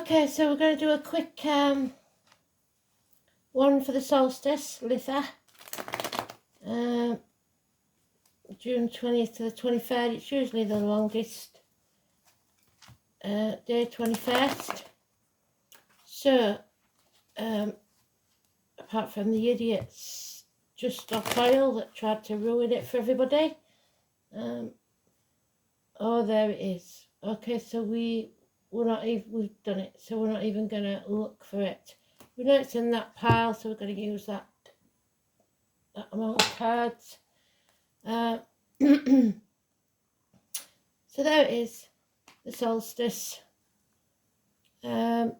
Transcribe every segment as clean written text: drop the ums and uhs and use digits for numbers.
Okay, so we're going to do a quick one for the solstice, Litha. June 20th to the 23rd, it's usually the longest day, 21st. So, apart from the idiots just stop oil that tried to ruin it for everybody. Oh, there it is. Okay, so we've done it, so we're not even going to look for it. We know it's in that pile, so we're going to use that amount of cards. So there it is, the solstice. So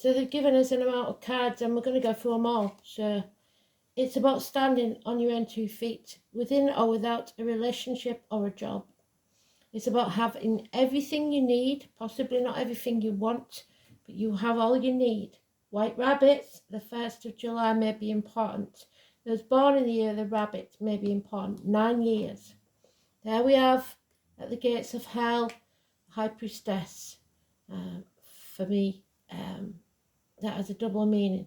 they've given us an amount of cards and we're going to go through them all. So it's about standing on your own 2 feet, within or without a relationship or a job. It's about having everything you need, possibly not everything you want, but you have all you need. White rabbits, the 1st of July may be important. Those born in the year of the rabbit may be important. 9 years. There we have, at the gates of hell, High Priestess. For me, that has a double meaning.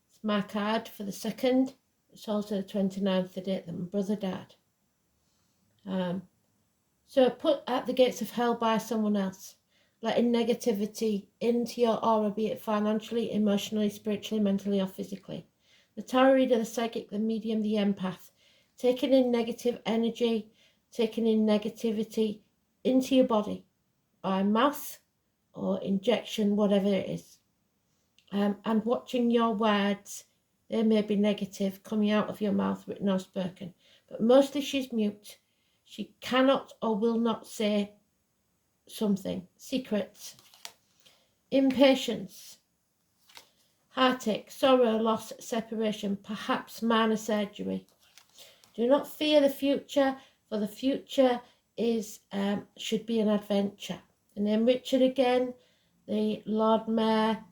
It's my card for the 2nd. It's also the 29th, the date that my brother died. So put at the gates of hell by someone else, letting negativity into your aura, be it financially, emotionally, spiritually, mentally, or physically. The tarot reader, the psychic, the medium, the empath, taking in negative energy, taking in negativity into your body by mouth or injection, whatever it is. And watching your words, they may be negative coming out of your mouth, written or spoken. But mostly she's mute. She cannot or will not say something. Secrets. Impatience. Heartache, sorrow, loss, separation, perhaps minor surgery. Do not fear the future, for the future is should be an adventure. And then Richard again, the Lord Mayor.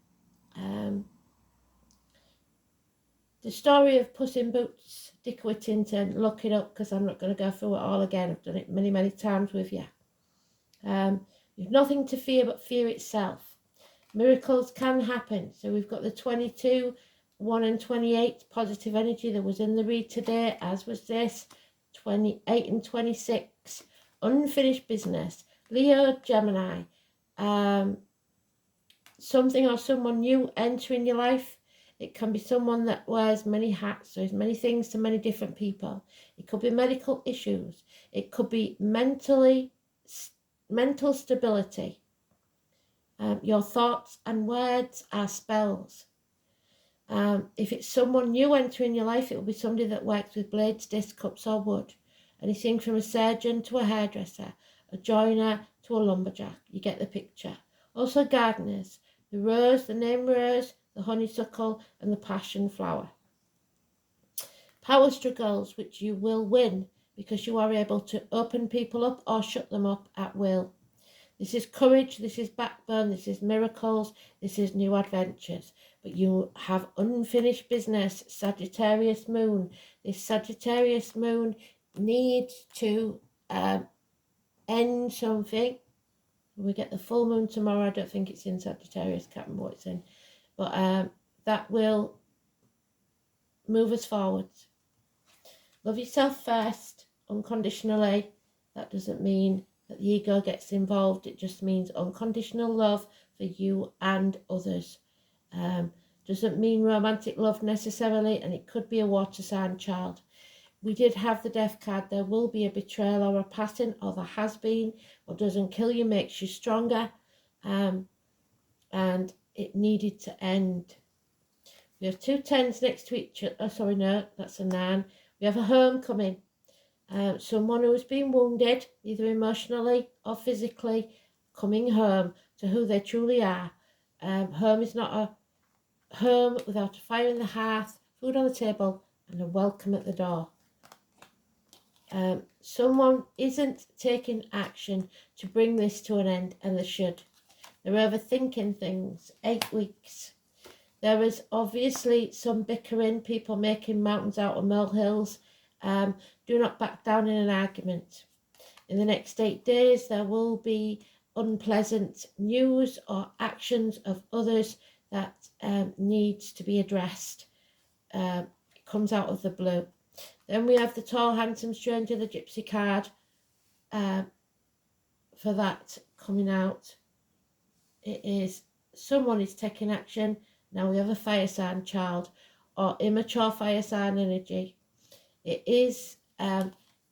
The story of Puss in Boots, Dick Whittington, look it up because I'm not going to go through it all again. I've done it many, many times with you. You've nothing to fear but fear itself. Miracles can happen. So we've got the 22, 1 and 28 positive energy that was in the read today, as was this. 28 and 26, unfinished business. Leo, Gemini. Something or someone new entering your life. It can be someone that wears many hats, so many things to many different people. It could be medical issues. It could be mental stability. Your thoughts and words are spells. If it's someone new entering your life, it will be somebody that works with blades, discs, cups or wood. Anything from a surgeon to a hairdresser, a joiner to a lumberjack. You get the picture. Also gardeners. The rose, the name rose, the honeysuckle and the passion flower. Power struggles which you will win because you are able to open people up or shut them up at will. This is courage, this is backbone, this is miracles, this is new adventures. But you have unfinished business, Sagittarius moon. This Sagittarius moon needs to end something. We get the full moon tomorrow. I don't think it's in Sagittarius, can't remember what it's in. But that will move us forward. Love yourself first, unconditionally. That doesn't mean that the ego gets involved. It just means unconditional love for you and others. Doesn't mean romantic love necessarily, and it could be a water sign child. We did have the death card. There will be a betrayal or a pattern, or there has been. What doesn't kill you makes you stronger. And it needed to end. We have 2 10s next to each other. Oh, sorry, no, that's a 9. We have a homecoming. Someone who has been wounded, either emotionally or physically, coming home to who they truly are. Home is not a home without a fire in the hearth, food on the table, and a welcome at the door. Someone isn't taking action to bring this to an end, and they should. They're overthinking things. 8 weeks. There is obviously some bickering, people making mountains out of molehills. Do not back down in an argument. In the next 8 days, there will be unpleasant news or actions of others that needs to be addressed. It comes out of the blue. Then we have the tall, handsome stranger, the gypsy card, for that coming out. It is someone is taking action. Now we have a fire sign child or immature fire sign energy. It is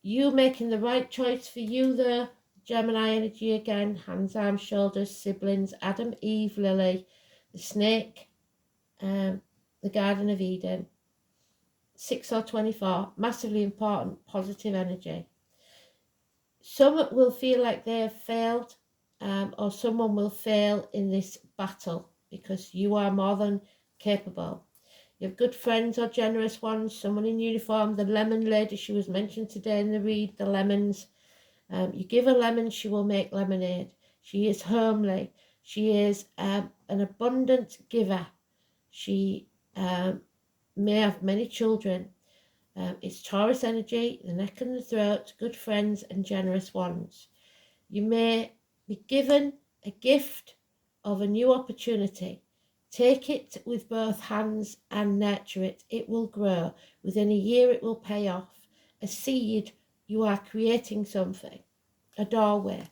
you making the right choice for you, the Gemini energy again, hands, arms, shoulders, siblings, Adam, Eve, Lily, the snake, the Garden of Eden. 6 or 24, massively important, positive energy. Some will feel like they have failed, or someone will fail in this battle because you are more than capable. You have good friends or generous ones, someone in uniform, the lemon lady, she was mentioned today in the read, the lemons. You give her lemons, she will make lemonade. She is homely. She is an abundant giver. She may have many children. It's Taurus energy, the neck and the throat, good friends and generous ones. You may be given a gift of a new opportunity. Take it with both hands and nurture it. It will grow. Within a year it will pay off. A seed, you are creating something. A doorway.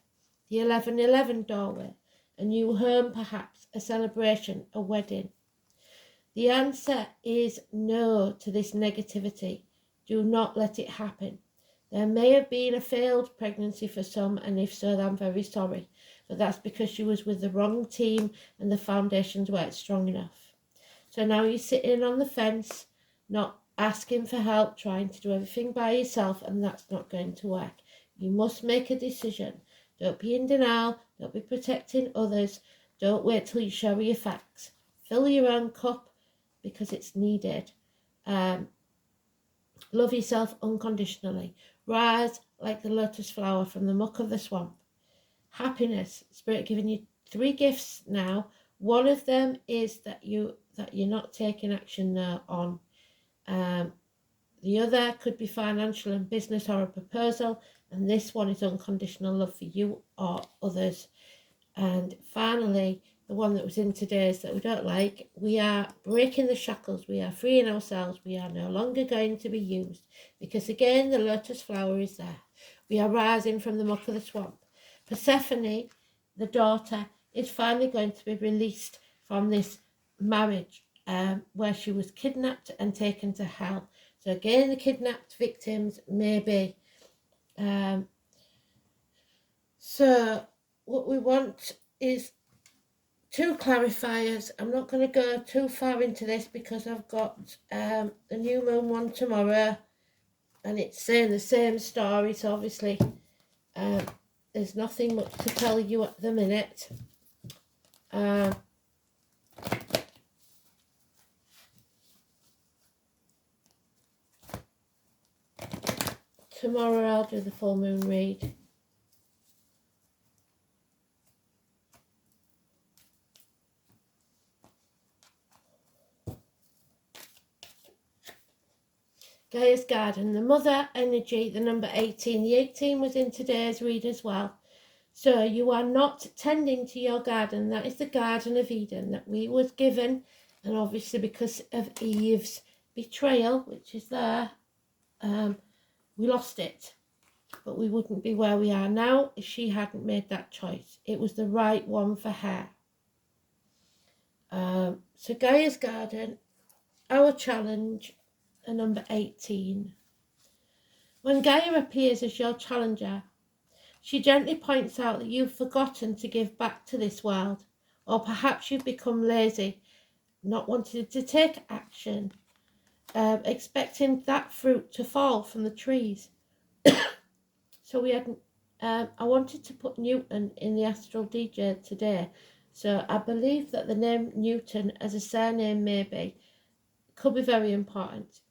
The 1111 doorway. A new home perhaps. A celebration. A wedding. The answer is no to this negativity. Do not let it happen. There may have been a failed pregnancy for some, and if so, I'm very sorry. But that's because she was with the wrong team and the foundations weren't strong enough. So now you're sitting on the fence, not asking for help, trying to do everything by yourself, and that's not going to work. You must make a decision. Don't be in denial. Don't be protecting others. Don't wait till you show your facts. Fill your own cup because it's needed. Love yourself unconditionally. Rise like the lotus flower from the muck of the swamp. Happiness. Spirit giving you 3 gifts now. One of them is that you're not taking action now on. The other could be financial and business or a proposal. And this one is unconditional love for you or others. And finally, the one that was in today's that we don't like, we are breaking the shackles, we are freeing ourselves, we are no longer going to be used. Because again, the lotus flower is there. We are rising from the muck of the swamp. Persephone, the daughter, is finally going to be released from this marriage where she was kidnapped and taken to hell. So again, the kidnapped victims maybe. So what we want is 2 clarifiers. I'm not going to go too far into this because I've got the new moon one tomorrow and it's saying the same story, so obviously there's nothing much to tell you at the minute. Tomorrow I'll do the full moon read. Gaia's Garden, the mother energy, the number 18. The 18 was in today's read as well. So you are not tending to your garden. That is the Garden of Eden that we was given. And obviously because of Eve's betrayal, which is there, we lost it. But we wouldn't be where we are now if she hadn't made that choice. It was the right one for her. So Gaia's Garden, our challenge, number 18. When Gaia appears as your challenger, she gently points out that you've forgotten to give back to this world, or perhaps you've become lazy, not wanting to take action, expecting that fruit to fall from the trees. So we had, I wanted to put Newton in the Astral DJ today, so I believe that the name Newton as a surname maybe could be very important.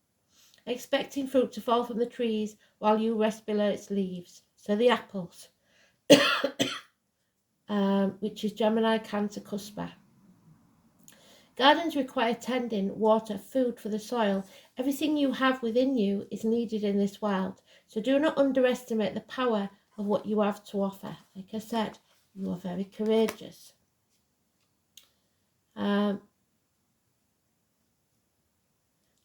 Expecting fruit to fall from the trees while you rest below its leaves. So the apples, which is Gemini, Cancer, Cuspa. Gardens require tending, water, food for the soil. Everything you have within you is needed in this world. So do not underestimate the power of what you have to offer. Like I said, you are very courageous.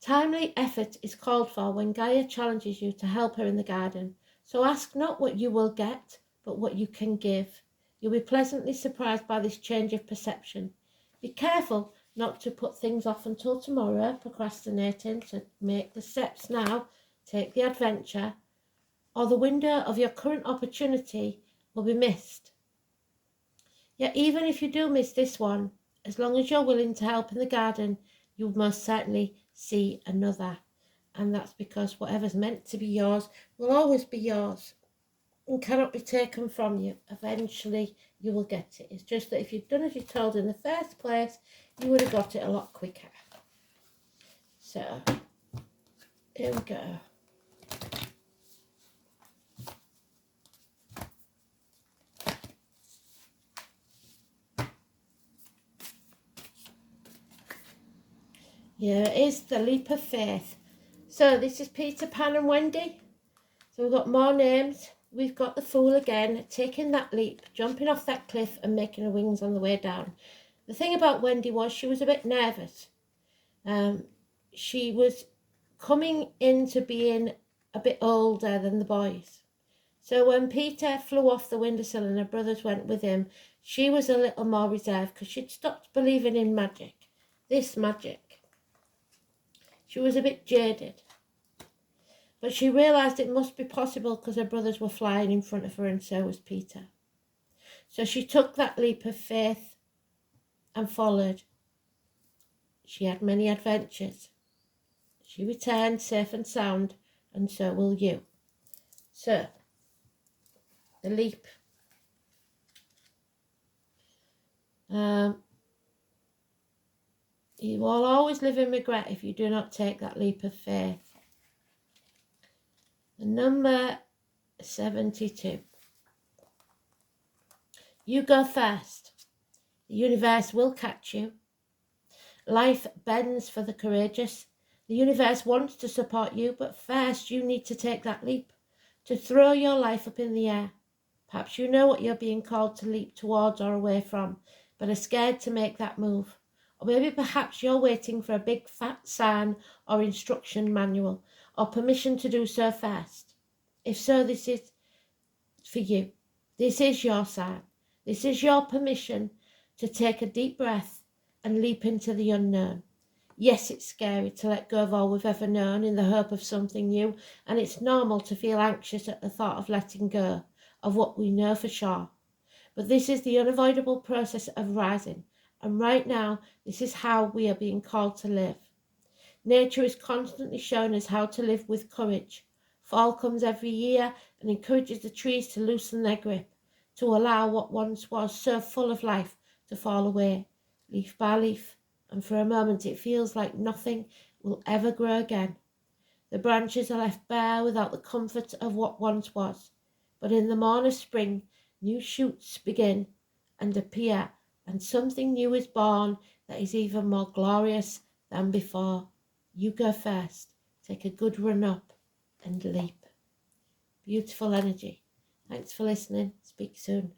Timely effort is called for when Gaia challenges you to help her in the garden. So ask not what you will get, but what you can give. You'll be pleasantly surprised by this change of perception. Be careful not to put things off until tomorrow, procrastinating to make the steps now, take the adventure, or the window of your current opportunity will be missed. Yet even if you do miss this one, as long as you're willing to help in the garden, you'll most certainly see another. And that's because whatever's meant to be yours will always be yours and cannot be taken from you. Eventually you will get it. It's just that if you'd done as you're told in the first place, you would have got it a lot quicker. So here we go. Here is the leap of faith. So this is Peter Pan and Wendy. So we've got more names. We've got the Fool again, taking that leap, jumping off that cliff and making her wings on the way down. The thing about Wendy was she was a bit nervous. She was coming into being a bit older than the boys. So when Peter flew off the windowsill and her brothers went with him, she was a little more reserved because she'd stopped believing in magic. This magic. She was a bit jaded. But she realised it must be possible because her brothers were flying in front of her and so was Peter. So she took that leap of faith and followed. She had many adventures. She returned safe and sound, and so will you. So, the leap. You will always live in regret if you do not take that leap of faith. Number 72. You go first. The universe will catch you. Life bends for the courageous. The universe wants to support you, but first you need to take that leap, to throw your life up in the air. Perhaps you know what you're being called to leap towards or away from, but are scared to make that move. Or maybe perhaps you're waiting for a big fat sign or instruction manual or permission to do so first. If so, this is for you. This is your sign. This is your permission to take a deep breath and leap into the unknown. Yes, it's scary to let go of all we've ever known in the hope of something new, and it's normal to feel anxious at the thought of letting go of what we know for sure. But this is the unavoidable process of rising, and right now, this is how we are being called to live. Nature is constantly showing us how to live with courage. Fall comes every year and encourages the trees to loosen their grip, to allow what once was so full of life to fall away, leaf by leaf, and for a moment it feels like nothing will ever grow again. The branches are left bare without the comfort of what once was, but in the morn of spring, new shoots begin and appear, and something new is born that is even more glorious than before. You go first, take a good run up and leap. Beautiful energy. Thanks for listening. Speak soon.